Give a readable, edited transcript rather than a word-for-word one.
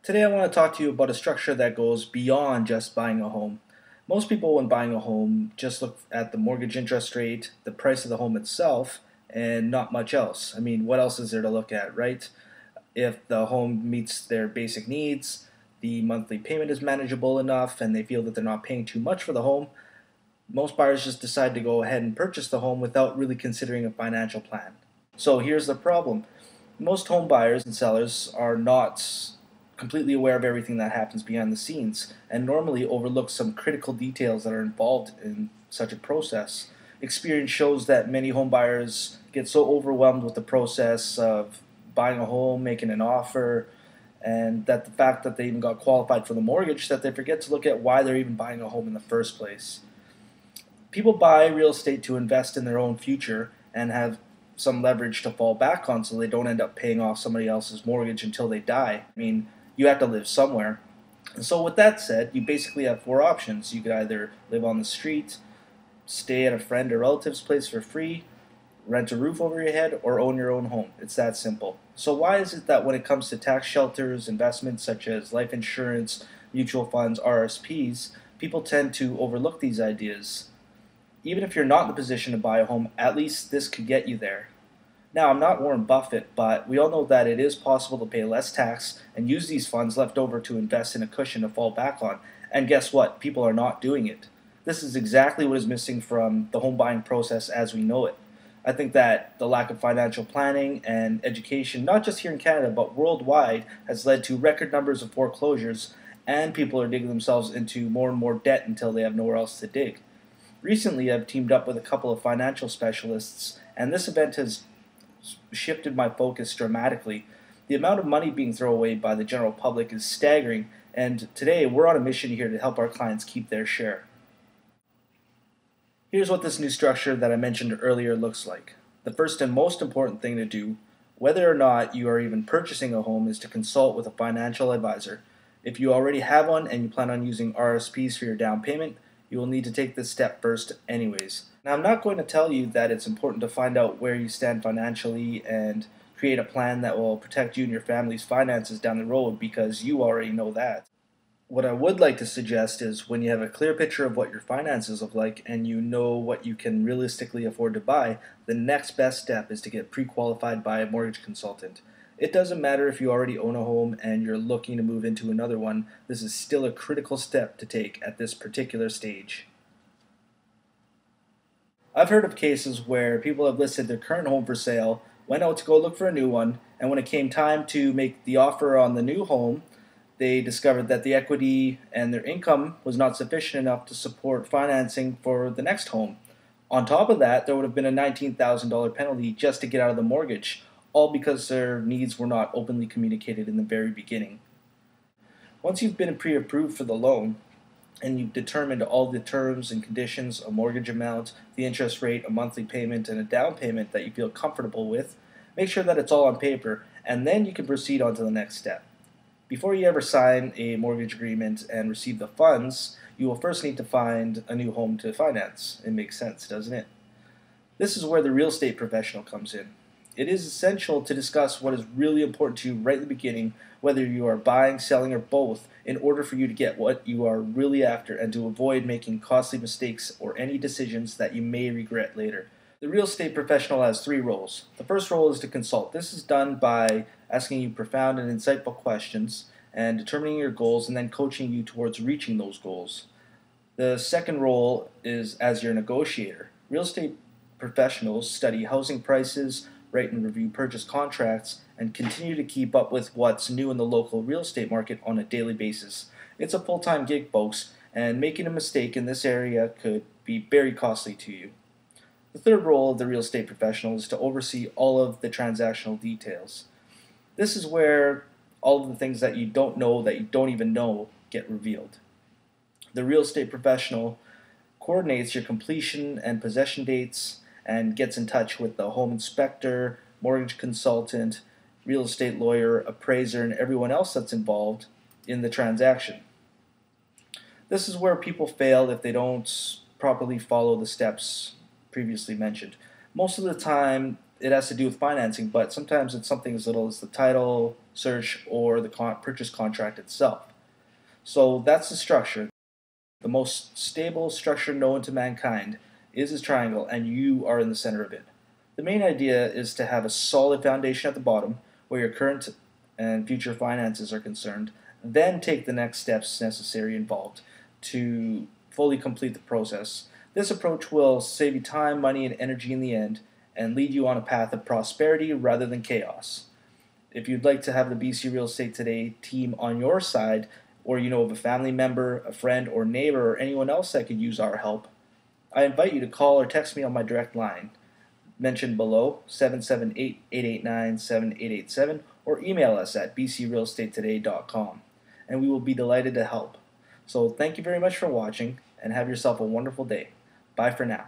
Today I want to talk to you about a structure that goes beyond just buying a home. Most people when buying a home just look at the mortgage interest rate, the price of the home itself, and not much else. I mean, what else is there to look at, right? If the home meets their basic needs, the monthly payment is manageable enough, and they feel that they're not paying too much for the home, most buyers just decide to go ahead and purchase the home without really considering a financial plan. So here's the problem. Most home buyers and sellers are not completely aware of everything that happens behind the scenes and normally overlook some critical details that are involved in such a process. Experience shows that many home buyers get so overwhelmed with the process of buying a home, making an offer, and that the fact that they even got qualified for the mortgage that they forget to look at why they're even buying a home in the first place. People buy real estate to invest in their own future and have some leverage to fall back on so they don't end up paying off somebody else's mortgage until they die. I mean, you have to live somewhere. And so with that said, you basically have four options. You could either live on the street, stay at a friend or relative's place for free, rent a roof over your head, or own your own home. It's that simple. So why is it that when it comes to tax shelters, investments such as life insurance, mutual funds, RSPs, people tend to overlook these ideas? Even if you're not in the position to buy a home, at least this could get you there. Now, I'm not Warren Buffett, but we all know that it is possible to pay less tax and use these funds left over to invest in a cushion to fall back on. And guess what? People are not doing it. This is exactly what is missing from the home buying process as we know it. I think that the lack of financial planning and education, not just here in Canada, but worldwide, has led to record numbers of foreclosures, and people are digging themselves into more and more debt until they have nowhere else to dig. Recently, I've teamed up with a couple of financial specialists, and this event has shifted my focus dramatically. The amount of money being thrown away by the general public is staggering, and today we're on a mission here to help our clients keep their share. Here's what this new structure that I mentioned earlier looks like. The first and most important thing to do, whether or not you are even purchasing a home, is to consult with a financial advisor. If you already have one and you plan on using RSPs for your down payment, you will need to take this step first anyways. Now, I'm not going to tell you that it's important to find out where you stand financially and create a plan that will protect you and your family's finances down the road because you already know that. What I would like to suggest is when you have a clear picture of what your finances look like and you know what you can realistically afford to buy, the next best step is to get pre-qualified by a mortgage consultant. It doesn't matter if you already own a home and you're looking to move into another one, this is still a critical step to take at this particular stage. I've heard of cases where people have listed their current home for sale, went out to go look for a new one, and when it came time to make the offer on the new home, they discovered that the equity and their income was not sufficient enough to support financing for the next home. On top of that, there would have been a $19,000 penalty just to get out of the mortgage, all because their needs were not openly communicated in the very beginning. Once you've been pre-approved for the loan, and you've determined all the terms and conditions, a mortgage amount, the interest rate, a monthly payment, and a down payment that you feel comfortable with, make sure that it's all on paper, and then you can proceed on to the next step. Before you ever sign a mortgage agreement and receive the funds, you will first need to find a new home to finance. It makes sense, doesn't it? This is where the real estate professional comes in. It is essential to discuss what is really important to you right at the beginning, whether you are buying, selling, or both, in order for you to get what you are really after and to avoid making costly mistakes or any decisions that you may regret later. The real estate professional has three roles. The first role is to consult. This is done by asking you profound and insightful questions and determining your goals and then coaching you towards reaching those goals. The second role is as your negotiator. Real estate professionals study housing prices, write and review purchase contracts, and continue to keep up with what's new in the local real estate market on a daily basis. It's a full-time gig, folks, and making a mistake in this area could be very costly to you. The third role of the real estate professional is to oversee all of the transactional details. This is where all of the things that you don't know, that you don't even know, get revealed. The real estate professional coordinates your completion and possession dates and gets in touch with the home inspector, mortgage consultant, real estate lawyer, appraiser, and everyone else that's involved in the transaction. This is where people fail if they don't properly follow the steps previously mentioned. Most of the time, it has to do with financing, but sometimes it's something as little as the title search or the purchase contract itself. So that's the structure. The most stable structure known to mankind is a triangle, and you are in the center of it. The main idea is to have a solid foundation at the bottom where your current and future finances are concerned, then take the next steps necessary involved to fully complete the process. This approach will save you time, money, and energy in the end, and lead you on a path of prosperity rather than chaos. If you'd like to have the BC Real Estate Today team on your side, or you know of a family member, a friend, or neighbor, or anyone else that could use our help, I invite you to call or text me on my direct line mentioned below, 778-889-7887, or email us at bcrealestatetoday.com, and we will be delighted to help. So thank you very much for watching, and have yourself a wonderful day. Bye for now.